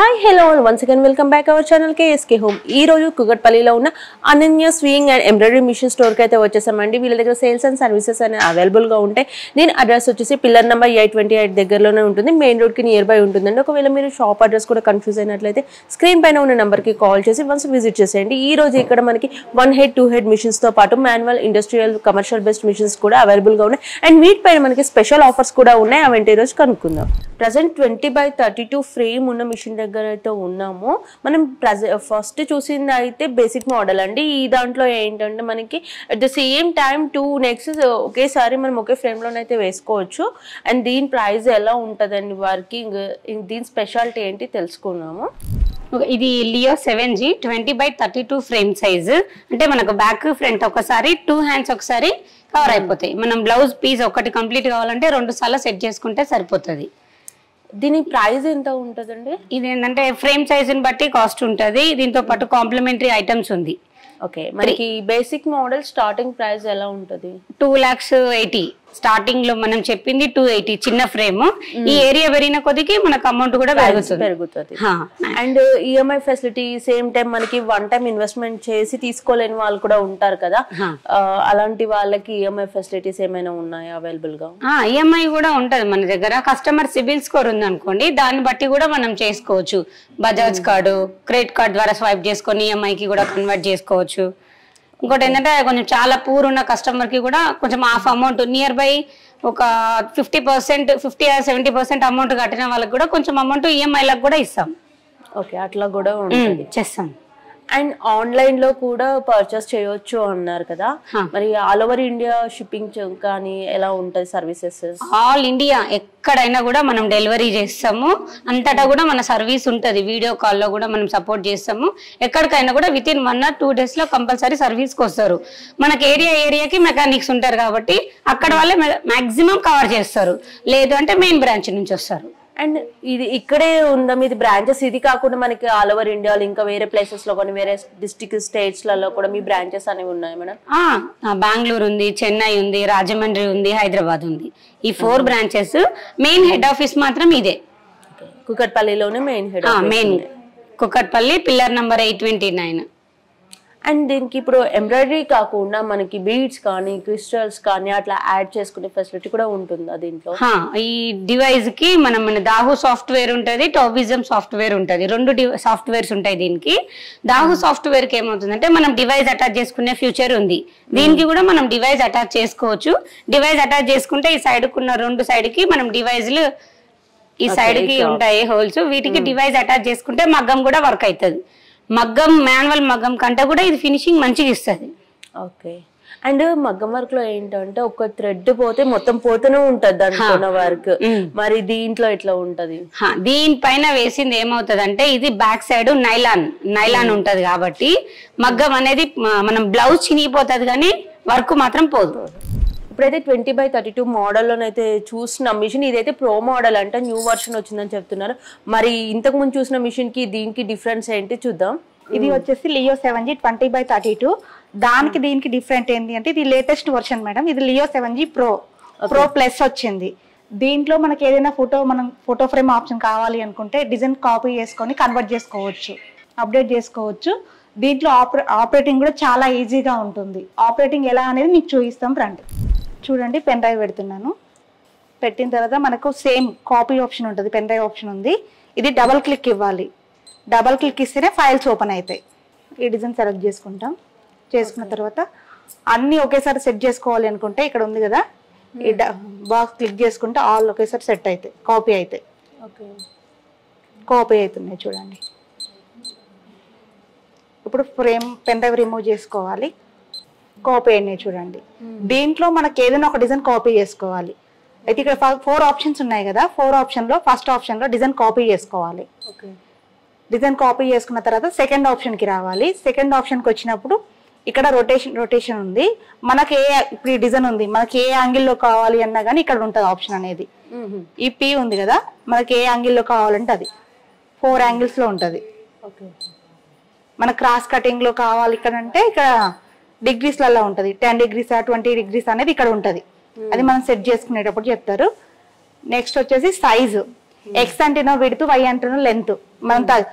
Hi hello once again welcome back our channel KSK home. ఈ రోజు కుకట్పల్లిలో ఉన్న Ananya sewing and embroidery machine స్టోర్కి అయితే వచ్చేసామండి. వీళ్ళ దగ్గర సేల్స్ అండ్ సర్వీసెస్ అనేవి అవైలబుల్గా ఉంటాయి. దీని అడ్రస్ వచ్చేసి పిల్లర్ నెంబర్ 828 దగ్గరలోనే ఉంటుంది. మెయిన్ రోడ్కి నియర్ బై ఉంటుందండి. ఒకవేళ మీరు షాప్ అడ్రస్ కూడా కన్ఫ్యూజ్ అయినట్లయితే స్క్రీన్ పైన ఉన్న నెంబర్కి కాల్ చేసి వన్స్ విజిట్ చేసేయండి. ఈ రోజు ఇక్కడ మనకి 1 head 2 head మిషన్స్తో పాటు manual, industrial, commercial based machines కూడా అవైలబుల్గా ఉన్నాయి. అండ్ వీటిపైన మనకి స్పెషల్ ఆఫర్స్ కూడా ఉన్నాయి. అవేంటి ఈరోజు కనుక్కుందాం. ప్రజెంట్ 20x32 ఫ్రేమ్ ఉన్న మిషన్ దగ్గర అయితే ఉన్నాము. మనం ఫస్ట్ చూసింది అయితే బేసిక్ మోడల్ అండి. ఈ దాంట్లో ఏంటంటే మనకి అట్ ద సేమ్ టైం 2 నెక్స్ ఒకేసారి మనం ఒకే ఫ్రేమ్ లోనైతే వేసుకోవచ్చు. అండ్ దీని ప్రైస్ ఎలా ఉంటుందండి, వర్కింగ్, దీని స్పెషాలిటీ ఏంటి తెలుసుకున్నాము. ఇది Leo 7G 20x32 frame size. అంటే మనకు బ్యాక్ ఫ్రంట్ ఒకసారి 2 హ్యాండ్స్ ఒకసారి కవర్ అయిపోతాయి. మనం బ్లౌజ్ పీస్ ఒకటి కంప్లీట్ కావాలంటే 2 సార్లు సెట్ చేసుకుంటే సరిపోతుంది. దీని ప్రైస్ ఎంత ఉంటుందండి? ఇది ఏంటంటే ఫ్రేమ్ సైజ్ ని బట్టి కాస్ట్ ఉంటుంది. దీంతో పాటు కాంప్లిమెంటరీ ఐటమ్స్ ఉంది. ఓకే, మనకి బేసిక్ మోడల్ స్టార్టింగ్ ప్రైస్ ఎలా ఉంటుంది? 2,80,000 స్టార్టింగ్ లో మనం చెప్పింది 280 చిన్న ఫ్రేమ్. ఈ ఏరియా పెరిగిన కొద్దికి మనకు అమౌంట్ కూడా పెరుగుతుంది. And EMI facility same time మనకి వన్ టైం ఇన్వెస్ట్మెంట్ చేసి తీసుకోలేని వాళ్ళు కూడా ఉంటారు కదా, అలాంటి వాళ్ళకి ఈఎంఐ ఫెసిలిటీస్ ఏమైనా ఉన్నాయా అవైలబుల్ గా? ఈఎంఐ కూడా ఉంటది మన దగ్గర. కస్టమర్ సిబిల్ స్కోర్ ఉంది అనుకోండి, దాన్ని బట్టి కూడా మనం చేసుకోవచ్చు. బజాజ్ కార్డు, క్రెడిట్ కార్డ్ ద్వారా స్వైప్ చేసుకొని ఈఎంఐ కి కూడా కన్వర్ట్ చేసుకోవచ్చు. ఇంకోటి ఏంటంటే కొంచెం చాలా పూర్ ఉన్న కస్టమర్ కి కూడా కొంచెం హాఫ్ అమౌంట్ నియర్ బై ఒక 50% 50 or 70% అమౌంట్ కట్టిన వాళ్ళకి కూడా కొంచెం అమౌంట్ ఈఎంఐలకు కూడా ఇస్తాం. ఓకే, అట్లా కూడా ఉంటుంది, చేస్తాం. అండ్ ఆన్లైన్ లో కూడా పర్చేస్ చేయొచ్చు అన్నారు కదా, మరి ఆల్ ఓవర్ ఇండియా షిప్పింగ్ కానీ ఎలా ఉంటుంది సర్వీసెస్? ఆల్ ఇండియా ఎక్కడైనా కూడా మనం డెలివరీ చేస్తాము. అంతటా కూడా మన సర్వీస్ ఉంటుంది. వీడియో కాల్లో కూడా మనం సపోర్ట్ చేస్తాము. ఎక్కడికైనా కూడా విత్ ఇన్ 1 or 2 days లో కంపల్సరీ సర్వీస్కి వస్తారు. మనకి ఏరియాకి మెకానిక్స్ ఉంటారు కాబట్టి అక్కడ వాళ్ళే మాక్సిమం కవర్ చేస్తారు. లేదు అంటే మెయిన్ బ్రాంచ్ నుంచి వస్తారు. అండ్ ఇది ఇక్కడే ఉందా మీది బ్రాంచెస్? ఇది కాకుండా మనకి ఆల్ ఓవర్ ఇండియాలో ఇంకా వేరే ప్లేసెస్ లో కానీ వేరే డిస్ట్రిక్ట్ స్టేట్స్ లలో కూడా మీ బ్రాంచెస్ అనేవి ఉన్నాయి మేడం? బెంగళూరు ఉంది, చెన్నై ఉంది, రాజమండ్రి ఉంది, హైదరాబాద్ ఉంది. ఈ 4 బ్రాంచెస్. మెయిన్ హెడ్ ఆఫీస్ మాత్రం ఇదే కుకట్పల్లిలోనే main head. Main Kukatpally, pillar number 829. And దీనికి ఇప్పుడు ఎంబ్రాయిడరీ కాకుండా మనకి బీడ్స్ కానీ క్రిస్టల్స్ కానీ అట్లా యాడ్ చేసుకునే ఫెసిలిటీ కూడా ఉంటుందా దీంట్లో? ఈ డివైస్ కి మన దాహు సాఫ్ట్వేర్ ఉంటుంది, టావిజం సాఫ్ట్వేర్ ఉంటుంది. 2 సాఫ్ట్వేర్స్ ఉంటాయి దీనికి. దాహు సాఫ్ట్వేర్ కి ఏమవుతుందంటే మనం డివైస్ అటాచ్ చేసుకునే ఫ్యూచర్ ఉంది. దీనికి కూడా మనం డివైస్ అటాచ్ చేసుకోవచ్చు. డివైస్ అటాచ్ చేసుకుంటే ఈ సైడ్ కున్న 2 సైడ్ కి మనం డివైజ్లు ఈ సైడ్ కి ఉంటాయి హోల్స్. వీటికి డివైస్ అటాచ్ చేసుకుంటే మగ్గం కూడా వర్క్ అవుతుంది. మగ్గం మాన్యువల్ మగ్గం కంటే కూడా ఇది ఫినిషింగ్ మంచిగా ఇస్తుంది. ఓకే, అండ్ మగ్గం వర్క్ లో ఏంటంటే ఒక థ్రెడ్ పోతే మొత్తం పోతూనే ఉంటది దాంట్లో వర్క్. మరి దీంట్లో ఎట్లా ఉంటది? దీనిపైన వేసింది ఏమవుతుంది అంటే ఇది బ్యాక్ సైడ్ నైలాన్ ఉంటది కాబట్టి మగ్గం అనేది మనం బ్లౌజ్ చినిగిపోతుంది కానీ వర్క్ మాత్రం పోదు. ఇప్పుడైతే 20x32 మోడల్లోనైతే చూసిన మిషన్ ఇదైతే ప్రో మోడల్ అంటే న్యూ వర్షన్ వచ్చిందని చెప్తున్నారు. మరి ఇంతకు ముందు చూసిన మిషన్ కి దీనికి డిఫరెన్స్ ఏంటి చూద్దాం. ఇది వచ్చేసి లియో 7G 20x32. దానికి దీనికి డిఫరెంట్ ఏంటి అంటే ఇది లేటెస్ట్ వర్షన్ మేడం. ఇది లియో 7G ప్రో ప్లస్ వచ్చింది. దీంట్లో మనకి ఏదైనా ఫోటో ఫ్రేమ్ ఆప్షన్ కావాలి అనుకుంటే డిజైన్ కాపీ చేసుకొని కన్వర్ట్ చేసుకోవచ్చు, అప్డేట్ చేసుకోవచ్చు. దీంట్లో ఆపరేటింగ్ కూడా చాలా ఈజీగా ఉంటుంది. ఆపరేటింగ్ ఎలా అనేది మీకు చూపిస్తాం రండి. చూడండి, పెన్ డ్రైవ్ పెడుతున్నాను. పెట్టిన తర్వాత మనకు సేమ్ కాపీ ఆప్షన్ ఉంటుంది, పెన్ డ్రైవ్ ఆప్షన్ ఉంది. ఇది డబల్ క్లిక్ ఇవ్వాలి. డబల్ క్లిక్ ఇస్తేనే ఫైల్స్ ఓపెన్ అవుతాయి. ఈ డిజైన్ సెలెక్ట్ చేసుకుంటాం. చేసుకున్న తర్వాత అన్నీ ఒకేసారి సెట్ చేసుకోవాలి అనుకుంటే ఇక్కడ ఉంది కదా, ఈ బాక్స్ క్లిక్ చేసుకుంటే ఆల్ ఒకేసారి సెట్ అవుతాయి, కాపీ అవుతాయి. కాపీ అవుతున్నాయి చూడండి. ఇప్పుడు పెన్ డ్రైవ్ రిమూవ్ చేసుకోవాలి. కాపీ అయినాయి చూడండి. దీంట్లో మనకి ఏదైనా ఒక డిజైన్ కాపీ చేసుకోవాలి. అయితే ఇక్కడ 4 ఆప్షన్స్ ఉన్నాయి కదా, 4 ఆప్షన్లో ఫస్ట్ ఆప్షన్లో డిజైన్ కాపీ చేసుకోవాలి. డిజైన్ కాపీ చేసుకున్న తర్వాత సెకండ్ ఆప్షన్కి రావాలి. సెకండ్ ఆప్షన్కి వచ్చినప్పుడు ఇక్కడ రొటేషన్ ఉంది. మనకి ఇప్పుడు ఈ డిజైన్ ఉంది, మనకి ఏ యాంగిల్లో కావాలి అన్నా కానీ ఇక్కడ ఉంటుంది ఆప్షన్ అనేది. ఈ పీ ఉంది కదా, మనకి ఏ యాంగిల్లో కావాలంటే అది 4 యాంగిల్స్లో ఉంటుంది. మన క్రాస్ కటింగ్లో కావాలి ఇక్కడ అంటే ఇక్కడ డిగ్రీస్లలో ఉంటుంది. 10 degrees 20 degrees అనేది ఇక్కడ ఉంటుంది. అది మనం సెట్ చేసుకునేటప్పుడు చెప్తారు. నెక్స్ట్ వచ్చేసి సైజు. ఎక్స్ అంటేనో విడ్త్, వై అంటేనో లెంత్. మనం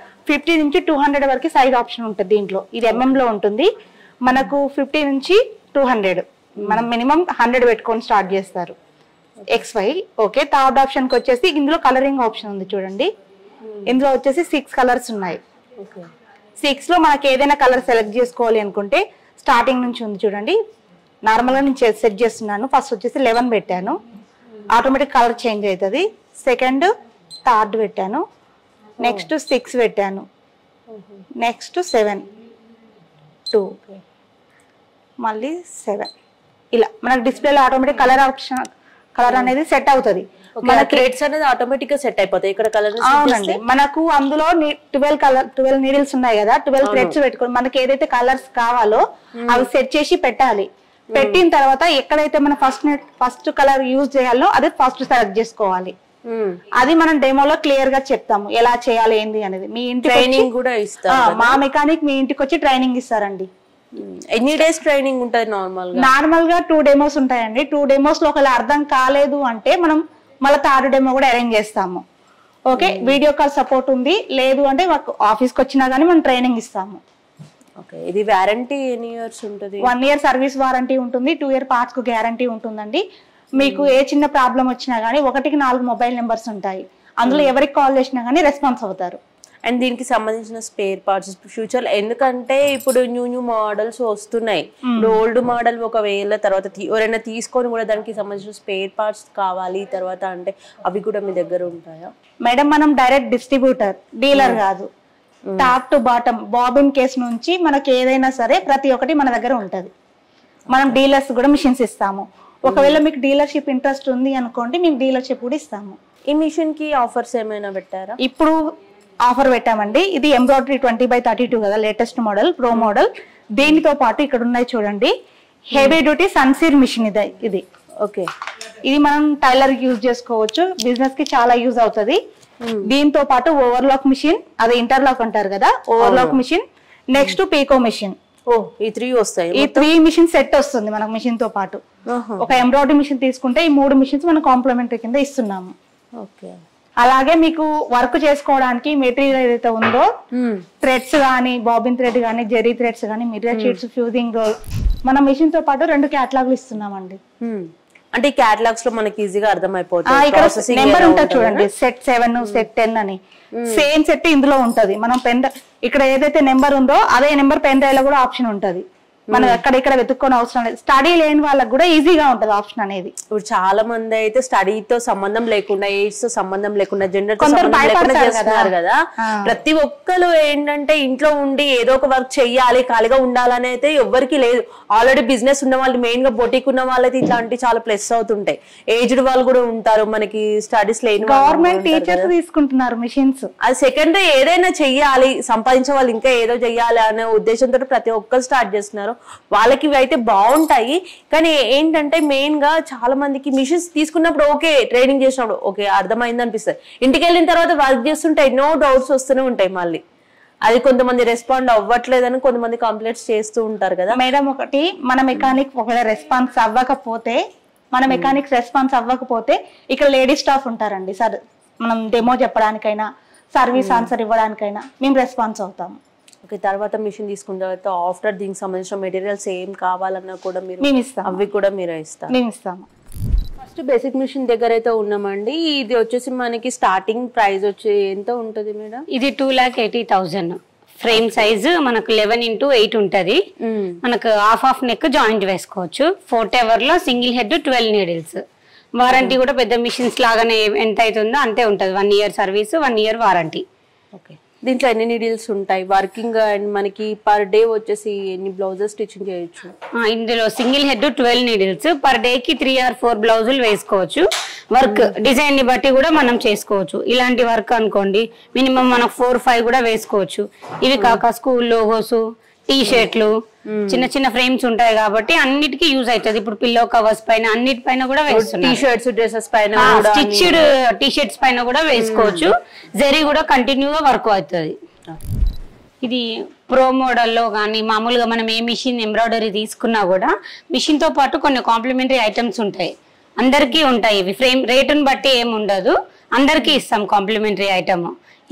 50 నుంచి 200 వరకు సైజ్ ఆప్షన్ ఉంటుంది దీంట్లో. ఇది MM లో ఉంటుంది. మనకు 50 నుంచి 200, మనం మినిమం 100 పెట్టుకొని స్టార్ట్ చేస్తారు. XY. ఓకే, థర్డ్ ఆప్షన్ కి వచ్చేసి ఇందులో కలరింగ్ ఆప్షన్ ఉంది చూడండి. ఇందులో వచ్చేసి 6 కలర్స్ ఉన్నాయి. 6 లో మనకి ఏదైనా కలర్ సెలెక్ట్ చేసుకోవాలి అనుకుంటే స్టార్టింగ్ నుంచి ఉంది చూడండి. నార్మల్ గా నేను సెట్ చేస్తున్నాను. ఫస్ట్ వచ్చేసి 11 పెట్టాను, ఆటోమేటిక్ కలర్ చేంజ్ అవుతుంది. సెకండ్, థర్డ్ పెట్టాను, నెక్స్ట్ 6 పెట్టాను, నెక్స్ట్ 7, 2, మళ్ళీ 7. ఇలా మనకు డిస్ప్లేలో ఆటోమేటిక్ కలర్ అనేది సెట్ అవుతుంది. మన థ్రెడ్స్ అనేది ఆటోమేటిక్ గా సెట్ అయిపోతాయి ఇక్కడ కలర్. అవునండి, మనకు అందులో 12 నీడిల్స్ ఉన్నాయి కదా, 12 థ్రెడ్స్ పెట్టుకొని మనకి ఏదైతే కలర్స్ కావాలో అవి సెట్ చేసి పెట్టాలి. పెట్టిన తర్వాత ఎక్కడైతే మనం ఫస్ట్ కలర్ యూజ్ చేయాలో అది ఫస్ట్ సెలెక్ట్ చేసుకోవాలి. అది మనం డెమోలో క్లియర్ గా చెప్తాము ఎలా చేయాలి ఏంది అనేది. మీ ఇంటి ట్రైనింగ్ కూడా ఇస్తారు. మా మెకానిక్ మీ ఇంటికి వచ్చి ట్రైనింగ్ ఇస్తారండి. ఎన్ని డేస్ ట్రైనింగ్ ఉంటుంది నార్మల్ గా 2 డెమోస్ ఉంటాయండి. 2 డెమోస్ లో ఒకవేళ అర్థం కాలేదు అంటే మనం మళ్ళీ థర్డ్ డెమో కూడా అరేంజ్ చేస్తాము. ఓకే, వీడియో కాల్ సపోర్ట్ ఉంది. లేదు అంటే మాకు ఆఫీస్కి వచ్చినా గానీ మనం ట్రైనింగ్ ఇస్తాము. ఓకే, ఇది వారంటీ ఎన్ని ఇయర్స్ ఉంటుంది? 1 year సర్వీస్ వారంటీ ఉంటుంది, 2 year పార్ట్స్ కు గ్యారంటీ ఉంటుందండి. మీకు ఏ చిన్న ప్రాబ్లం వచ్చినా గానీ 1కి 4 మొబైల్ నెంబర్స్ ఉంటాయి. అందులో ఎవరికి కాల్ చేసినా గానీ రెస్పాన్స్ అవుతారు. అండ్ దీనికి సంబంధించిన స్పేర్ పార్ట్స్ ఫ్యూచర్, ఎందుకంటే ఇప్పుడు న్యూ మోడల్స్ వస్తున్నాయి. ఇప్పుడు ఓల్డ్ మోడల్ ఒకవేళ తర్వాత ఎవరైనా తీసుకొని కూడా దానికి సంబంధించిన స్పేర్ పార్ట్స్ కావాలి తర్వాత అంటే అవి కూడా మీ దగ్గర ఉంటాయా? మేడం, మనం డైరెక్ట్ డిస్ట్రిబ్యూటర్, డీలర్ కాదు. Top to bottom bobbin case నుంచి మనకి ఏదైనా సరే ప్రతి ఒక్కటి మన దగ్గర ఉంటది. మనం డీలర్స్ కూడా మిషన్స్ ఇస్తాము. ఒకవేళ మీకు డీలర్షిప్ ఇంట్రెస్ట్ ఉంది అనుకోండి, మీకు డీలర్షిప్ కూడా ఇస్తాము. ఈ మిషన్ కి ఆఫర్స్ ఏమైనా పెట్టారా? ఇప్పుడు ఆఫర్ పెట్టామండి. ఇది ఎంబ్రాయిడరీ 20/32 కదా, లేటెస్ట్ మోడల్, ప్రో మోడల్. దీనితో పాటు ఇక్కడ ఉన్నాయి చూడండి, హెవీ డ్యూటీ సన్సీర్ మిషన్ ఇది. ఓకే, ఇది మనం టైలర్ యూజ్ చేసుకోవచ్చు, బిజినెస్ కి చాలా యూజ్ అవుతుంది. దీంతో పాటు ఓవర్లాక్ మిషన్, అదే ఇంటర్లాక్ అంటారు కదా, ఓవర్లాక్ మిషన్, నెక్స్ట్ పీకో మిషన్. ఈ 3 వస్తాయి. ఈ 3 మిషన్ సెట్ వస్తుంది మనకు మిషన్ తో పాటు. ఒక ఎంబ్రాయిడరీ మిషన్ తీసుకుంటే ఈ 3 మిషన్స్ మనం కాంప్లిమెంటరీ కింద ఇస్తున్నాము. ఓకే, అలాగే మీకు వర్క్ చేసుకోవడానికి మెటీరియల్ ఏదైతే ఉందో థ్రెడ్స్ గానీ, బాబిన్ థ్రెడ్ గానీ, జెరీ థ్రెడ్స్ గానీ, మిర్రర్ షీట్స్, ఫ్యూజింగ్ రోల్, మన మిషన్ తో పాటు 2 క్యాటలాగ్లు ఇస్తున్నామండి. అంటే ఈ క్యాటలాగ్స్ లో మనకి ఈజీగా అర్థమైపోతుంది. ఇక్కడ నెంబర్ ఉంటుంది చూడండి, సెట్ 7, సెట్ 10 అని. సేమ్ సెట్ ఇందులో ఉంటది. మనం ఇక్కడ ఏదైతే నెంబర్ ఉందో అదే నెంబర్ పెన్ డ్రైవ్ లో కూడా ఆప్షన్ ఉంటది. మనం ఎక్కడ వెతుక్కొని అవసరం లేదు. స్టడీ లేని వాళ్ళకి కూడా ఈజీగా ఉంటది ఆప్షన్ అనేది. ఇప్పుడు చాలా మంది అయితే స్టడీతో సంబంధం లేకుండా, ఏజ్ తో సంబంధం లేకుండా, జెండర్ తో సంబంధం లేకుండా చేస్తున్నారు కదా. ప్రతి ఒక్కరు ఏంటంటే ఇంట్లో ఉండి ఏదో ఒక వర్క్ చెయ్యాలి, ఖాళీగా ఉండాలని అయితే ఎవ్వరికి లేదు. ఆల్రెడీ బిజినెస్ ఉన్న వాళ్ళు, మెయిన్ గా బొటిక్ ఉన్న వాళ్ళైతే ఇట్లాంటి చాలా ప్లస్ అవుతుంటాయి. ఏజ్డ్ వాళ్ళు కూడా ఉంటారు, మనకి స్టడీస్ లేని గవర్నమెంట్ టీచర్స్ తీసుకుంటున్నారు మిషన్స్. అది సెకండరీ. ఏదైనా చెయ్యాలి, సంపాదించే వాళ్ళు ఇంకా ఏదో చెయ్యాలి అనే ఉద్దేశంతో ప్రతి ఒక్కరు స్టార్ట్ చేస్తున్నారు. వాళ్ళకి అయితే బాగుంటాయి. కానీ ఏంటంటే మెయిన్ గా చాలా మందికి మిషన్స్ తీసుకున్నప్పుడు ఓకే, ట్రైనింగ్ చేసినప్పుడు ఓకే అర్థమైంది అనిపిస్తుంది. ఇంటికి వెళ్ళిన తర్వాత వర్క్ చేస్తుంటే ఎన్నో డౌట్స్ వస్తూనే ఉంటాయి. మళ్ళీ అది కొంతమంది రెస్పాండ్ అవ్వట్లేదని కొంతమంది కంప్లైంట్స్ చేస్తూ ఉంటారు కదా మేడం. ఒకటి మన మెకానిక్ ఒకవేళ రెస్పాన్స్ అవ్వకపోతే, ఇక్కడ లేడీ స్టాఫ్ ఉంటారండి సార్. మనం డెమో చెప్పడానికైనా, సర్వీస్ ఆన్సర్ ఇవ్వడానికైనా మేము రెస్పాన్స్ అవుతాము. ఓకే, తర్వాత మిషన్ తీసుకున్న తర్వాత ఆఫ్టర్ దీనికి సంబంధించిన మెటీరియల్స్ ఏం కావాలన్నా కూడా మేము ఇస్తాం. అవి కూడా మీరు ఇస్తాం. మేము ఇస్తాము. ఫస్ట్ బేసిక్ మిషన్ దగ్గర అయితే ఉన్నామండి. ఇది వచ్చేసి మనకి స్టార్టింగ్ ప్రైస్ వచ్చి ఎంత ఉంటుంది మేడం? ఇది 2,80,000. ఫ్రేమ్ సైజ్ మనకు 11x8 ఉంటది. మనకు హాఫ్ నెక్ జాయింట్ వేసుకోవచ్చు. 4 టవర్ లో సింగిల్ హెడ్ 12 నీడిల్స్. వారంటీ కూడా పెద్ద మిషన్స్ లాగానే ఎంత అవుతుందో అంతే ఉంటది. 1 year service, 1 year warranty. Okay, దీంట్లో ఎన్ని నీడిల్స్ ఉంటాయి? వర్కింగ్ అండ్ మనకి పర్ డే వచ్చేసి ఎన్ని బ్లౌజెస్ స్టిచ్చింగ్ చేయొచ్చు? ఇందులో single head 12 needles. Per day కి 3 or 4 బ్లౌజులు వేసుకోవచ్చు. వర్క్ డిజైన్ ని బట్టి కూడా మనం చేసుకోవచ్చు. ఇలాంటి వర్క్ అనుకోండి మినిమం మనం 4-5 కూడా వేసుకోవచ్చు. ఇవి కాక స్కూల్ లోగోస్, టీ షర్ట్లు, చిన్న చిన్న ఫ్రేమ్స్ ఉంటాయి కాబట్టి అన్నిటికీ యూజ్ అవుతుంది. ఇప్పుడు పిల్లో కవర్స్ పైన అన్నిటిపైన కూడా వేస్తున్నారు. టీ షర్ట్స్, డ్రెస్సెస్ పైన, స్టిచ్డ్ టీ షర్ట్స్ పైన కూడా వేసుకోవచ్చు. జరీ కూడా కంటిన్యూగా వర్క్ అవుతుంది. ఇది ప్రో మోడల్లో కానీ మామూలుగా మనం ఏ మిషన్ ఎంబ్రాయిడరీ తీసుకున్నా కూడా మిషన్ తో పాటు కొన్ని కాంప్లిమెంటరీ ఐటమ్స్ ఉంటాయి. అందరికీ ఉంటాయి. ఇవి ఫ్రేమ్ రేటును బట్టి ఏమి ఉండదు. అందరికీ ఇస్తాం కాంప్లిమెంటరీ ఐటమ్.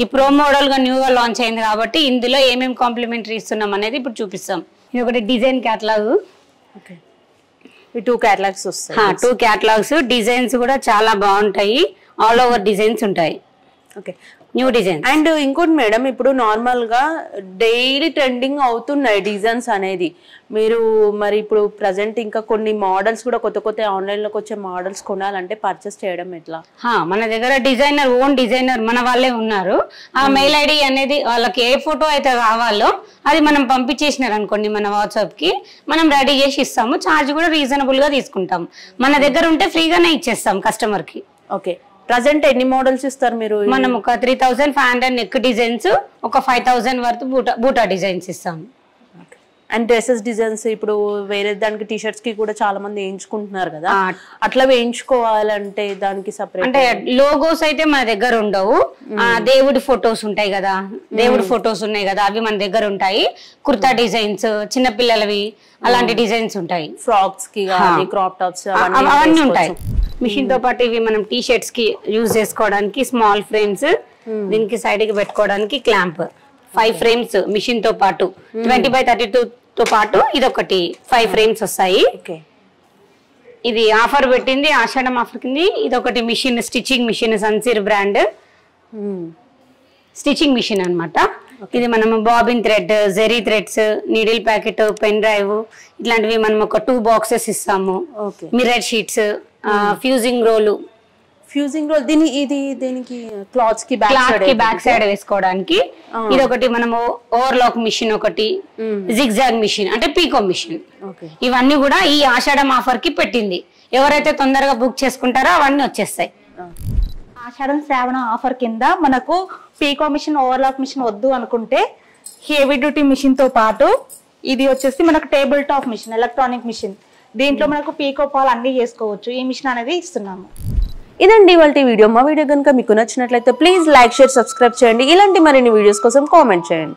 ఈ ప్రో మోడల్ గా న్యూగా లాంచ్ అయింది కాబట్టి ఇందులో ఏమేమి కాంప్లిమెంటరీ ఇస్తున్నాం అనేది ఇప్పుడు చూపిస్తాం. ఇది ఒకటి డిజైన్ క్యాటలాగ్. ఈ 2 క్యాటలాగ్స్ వస్తాయి. 2 క్యాటలాగ్స్. డిజైన్స్ కూడా చాలా బాగుంటాయి, ఆల్ ఓవర్ డిజైన్స్ ఉంటాయి. Okay, new design. అండ్ ఇంకోటి మేడం, ఇప్పుడు నార్మల్ గా డైలీ ట్రెండింగ్ అవుతున్నాయి డిజైన్స్ అనేది. మీరు మరి ఇప్పుడు ప్రజెంట్ ఇంకా కొన్ని మోడల్స్ కూడా కొత్త కొత్త ఆన్లైన్ లోకి వచ్చే మోడల్స్ కొనాలంటే పర్చేస్ చేయడం ఎట్లా? మన దగ్గర డిజైనర్, ఓన్ డిజైనర్ మన వాళ్ళే ఉన్నారు. ఆ మెయిల్ ఐడి అనేది వాళ్ళకి ఏ ఫోటో అయితే కావాలో అది మనం పంపించేసినారు అనుకోండి మన వాట్సాప్ కి, మనం రెడీ చేసి ఇస్తాము. ఛార్జ్ కూడా రీజనబుల్ గా తీసుకుంటాం. మన దగ్గర ఉంటే ఫ్రీగానే ఇచ్చేస్తాం కస్టమర్ కి. ఓకే, ప్రజెంట్ ఎన్ని మోడల్స్ ఇస్తారు మీరు? మనం ఒక 3500 నెక్ డిజైన్స్, ఒక 5000 వరకు బూటా డిజైన్స్ ఇస్తాం. అండ్ డ్రెస్సెస్ డిజైన్స్ ఇప్పుడు వేరే దానికి టీ షర్ట్స్ కి కూడా చాలా మంది వేయించుకుంటున్నారు కదా, అట్లా వేయించుకోవాలంటే దానికి సపరేట్ అంటే లోగోస్ అయితే మన దగ్గర ఉండవు. దేవుడి ఫొటోస్ ఉంటాయి కదా, దేవుడి ఫొటోస్ ఉన్నాయి కదా, అవి మన దగ్గర ఉంటాయి. కుర్తా డిజైన్స్, చిన్న పిల్లలవి అలాంటి డిజైన్స్ ఉంటాయి. ఫ్రాక్స్ కి క్రాప్ టాప్స్ అవన్నీ ఉంటాయి. మిషన్ తో పాటు ఇవి మనం టీ షర్ట్స్ కి యూజ్ చేసుకోవడానికి స్మాల్ ఫ్రేమ్స్, దీనికి సైడ్ కి పెట్టుకోవడానికి క్లాంప్. 5 ఫ్రేమ్స్ మిషన్ తో పాటు 20x32 తో పాటు ఇదొకటి 5 ఫ్రేమ్స్ వస్తాయి. ఇది ఆఫర్ పెట్టింది, ఆషాఢం ఆఫర్ కింది. ఇదొకటి మిషన్, స్టిచ్చింగ్ మిషన్, సన్సిర్ బ్రాండ్ స్టిచ్చింగ్ మిషన్ అన్నమాట. ఇది మనం bobbin thread, zari threads, needle packet, pen drive ఇట్లాంటివి మనం ఒక 2 బాక్సెస్ ఇస్తాము. Mirror sheets, fusing roll. Fusing roll దీనికి క్లాత్స్ కి బ్యాక్ సైడ్ వేసుకోవడానికి. ఇది ఒకటి మనము ఓవర్లాక్ మిషన్, ఒకటి జిగ్జాగ్ మిషన్ అంటే పీకో మిషన్. ఇవన్నీ కూడా ఈ ఆషాఢం ఆఫర్ కి పెట్టింది. ఎవరైతే తొందరగా బుక్ చేసుకుంటారో అవన్నీ వచ్చేస్తాయి. ఆషాఢం శ్రావణ ఆఫర్ కింద మనకు పీకో మిషన్, ఓవర్లాక్ మిషన్ వద్దు అనుకుంటే హెవీ డ్యూటీ మిషన్ తో పాటు ఇది వచ్చేసి మనకు table top machine, electronic machine. దీంట్లో మనకు పీకో పాల్ అన్ని చేసుకోవచ్చు. ఈ మిషన్ అనేది ఇస్తున్నాము. ఇదండి ఇవాల్టి వీడియో. మా వీడియో కనుక మీకు నచ్చినట్లయితే ప్లీజ్ లైక్, షేర్, సబ్స్క్రైబ్ చేయండి. ఇలాంటి మరిన్ని వీడియోస్ కోసం కామెంట్ చేయండి.